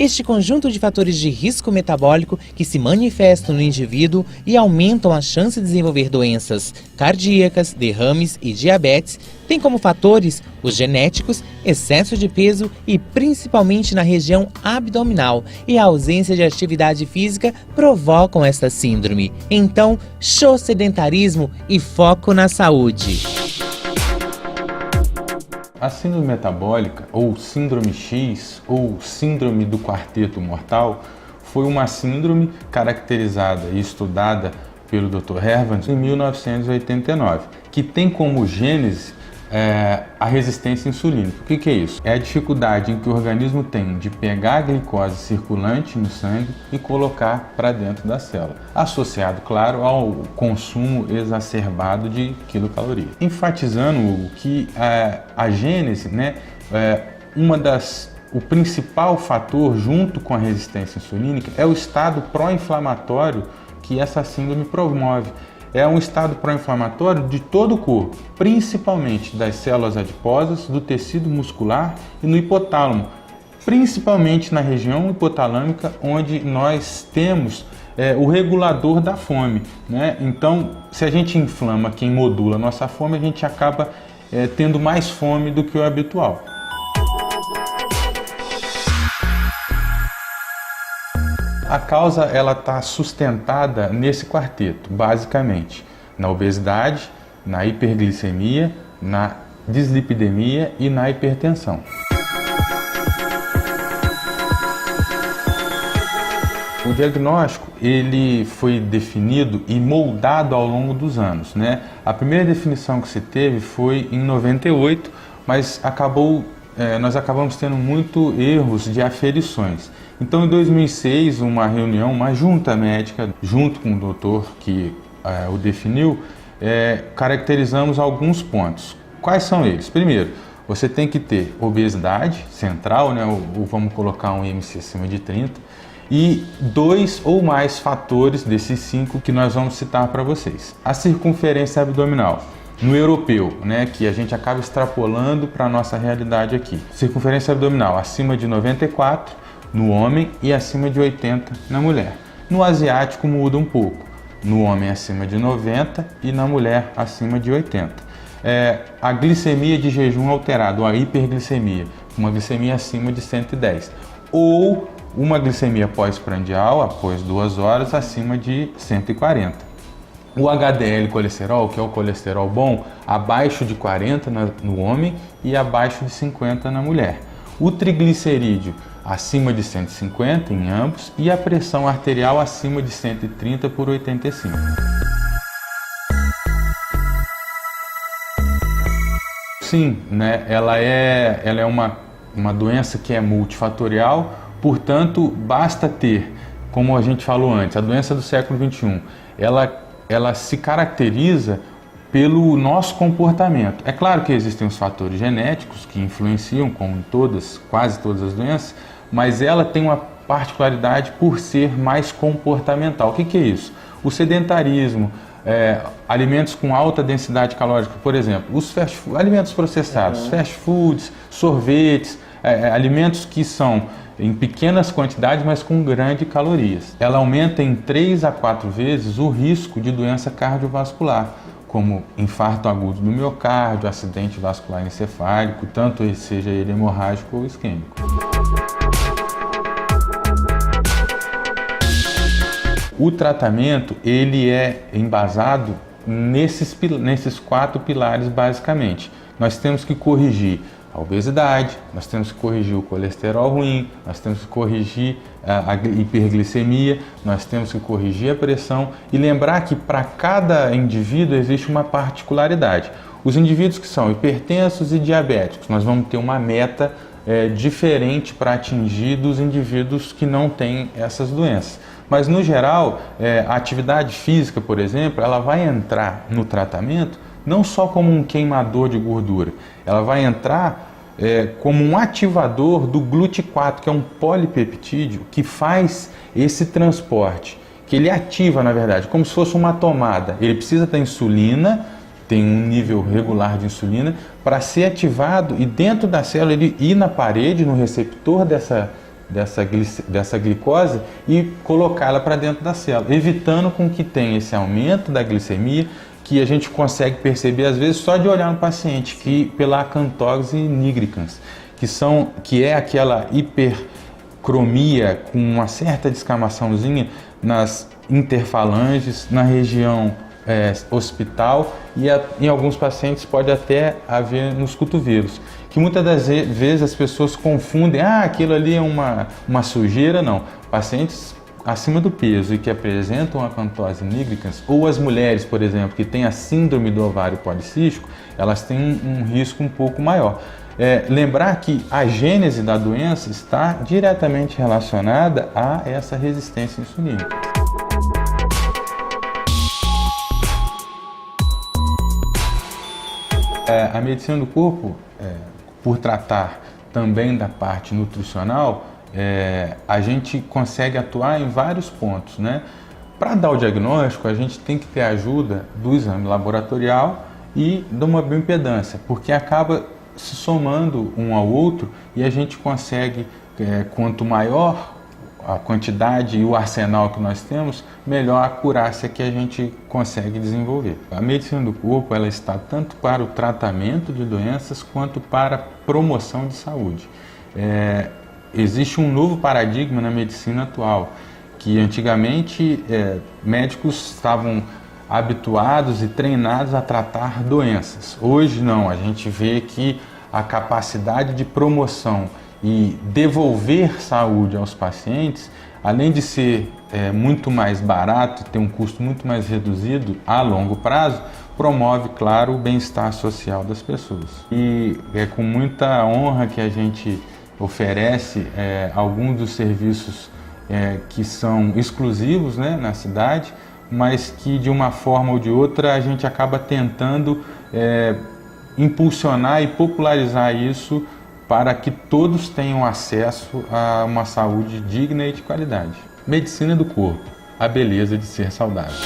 este conjunto de fatores de risco metabólico que se manifestam no indivíduo e aumentam a chance de desenvolver doenças cardíacas, derrames e diabetes, tem como fatores os genéticos, excesso de peso e principalmente na região abdominal, e a ausência de atividade física provocam esta síndrome. Então, show sedentarismo e foco na saúde. A síndrome metabólica, ou síndrome X, ou síndrome do quarteto mortal, foi uma síndrome caracterizada e estudada pelo Dr. Hervans em 1989, que tem como gênese a resistência insulínica. O que é isso? É a dificuldade em que o organismo tem de pegar a glicose circulante no sangue e colocar para dentro da célula, associado, claro, ao consumo exacerbado de quilocalorias. Enfatizando que a gênese, o principal fator junto com a resistência insulínica é o estado pró-inflamatório que essa síndrome promove. É um estado pró-inflamatório de todo o corpo, principalmente das células adiposas, do tecido muscular e no hipotálamo, principalmente na região hipotalâmica, onde nós temos o regulador da fome, né? Então, se a gente inflama quem modula a nossa fome, a gente acaba tendo mais fome do que o habitual. A causa está sustentada nesse quarteto, basicamente, na obesidade, na hiperglicemia, na dislipidemia e na hipertensão. O diagnóstico ele foi definido e moldado ao longo dos anos, né? A primeira definição que se teve foi em 98, mas nós acabamos tendo muito erros de aferições. Então, em 2006, uma junta médica, junto com o doutor que o definiu, caracterizamos alguns pontos. Quais são eles? Primeiro, você tem que ter obesidade central, né, ou vamos colocar um IMC acima de 30, e 2 ou mais fatores desses 5 que nós vamos citar para vocês. A circunferência abdominal. No europeu, né, que a gente acaba extrapolando para a nossa realidade aqui. Circunferência abdominal acima de 94 no homem e acima de 80 na mulher. No asiático muda um pouco. No homem acima de 90 e na mulher acima de 80. A glicemia de jejum alterado, a hiperglicemia, uma glicemia acima de 110. Ou uma glicemia pós-prandial, após 2 horas, acima de 140. O HDL colesterol, que é o colesterol bom, abaixo de 40 no homem e abaixo de 50 na mulher. O triglicerídeo acima de 150 em ambos e a pressão arterial acima de 130 por 85. Sim, né? Ela é uma doença que é multifatorial, portanto, basta ter, como a gente falou antes, a doença do século XXI, ela se caracteriza pelo nosso comportamento. É claro que existem os fatores genéticos que influenciam, como em quase todas as doenças, mas ela tem uma particularidade por ser mais comportamental. O que é isso? O sedentarismo, alimentos com alta densidade calórica, por exemplo, alimentos processados, fast foods, sorvetes, alimentos que são em pequenas quantidades, mas com grandes calorias. Ela aumenta em 3 a 4 vezes o risco de doença cardiovascular, como infarto agudo do miocárdio, acidente vascular encefálico, tanto seja ele hemorrágico ou isquêmico. O tratamento ele é embasado nesses 4 pilares basicamente. Nós temos que corrigir a obesidade, nós temos que corrigir o colesterol ruim, nós temos que corrigir a hiperglicemia, nós temos que corrigir a pressão e lembrar que para cada indivíduo existe uma particularidade. Os indivíduos que são hipertensos e diabéticos, nós vamos ter uma meta diferente para atingir dos indivíduos que não têm essas doenças. Mas no geral, a atividade física, por exemplo, ela vai entrar no tratamento não só como um queimador de gordura, ela vai entrar como um ativador do GLUT4, que é um polipeptídeo que faz esse transporte, que ele ativa, na verdade, como se fosse uma tomada. Ele precisa da insulina, tem um nível regular de insulina, para ser ativado e dentro da célula ele ir na parede, no receptor dessa glicose e colocá-la para dentro da célula, evitando com que tenha esse aumento da glicemia, que a gente consegue perceber às vezes só de olhar no paciente, que pela acantose nigricans, que é aquela hipercromia com uma certa descamaçãozinha nas interfalanges, na região occipital, e em alguns pacientes pode até haver nos cotovelos, que muitas das vezes as pessoas confundem, aquilo ali é uma sujeira. Não, pacientes acima do peso e que apresentam acantose nigricans, ou as mulheres, por exemplo, que têm a síndrome do ovário policístico, elas têm um risco um pouco maior. Lembrar que a gênese da doença está diretamente relacionada a essa resistência insulínica. A medicina do corpo, por tratar também da parte nutricional, a gente consegue atuar em vários pontos, né? Para dar o diagnóstico, a gente tem que ter a ajuda do exame laboratorial e de uma bioimpedância, porque acaba se somando um ao outro e a gente consegue, quanto maior a quantidade e o arsenal que nós temos, melhor a acurácia que a gente consegue desenvolver. A medicina do corpo, ela está tanto para o tratamento de doenças quanto para a promoção de saúde. Existe um novo paradigma na medicina atual, que antigamente médicos estavam habituados e treinados a tratar doenças. Hoje não, a gente vê que a capacidade de promoção e devolver saúde aos pacientes, além de ser muito mais barato, ter um custo muito mais reduzido a longo prazo, promove, claro, o bem-estar social das pessoas. E é com muita honra que a gente oferece alguns dos serviços que são exclusivos, né, na cidade, mas que de uma forma ou de outra a gente acaba tentando impulsionar e popularizar isso para que todos tenham acesso a uma saúde digna e de qualidade. Medicina do corpo, a beleza de ser saudável.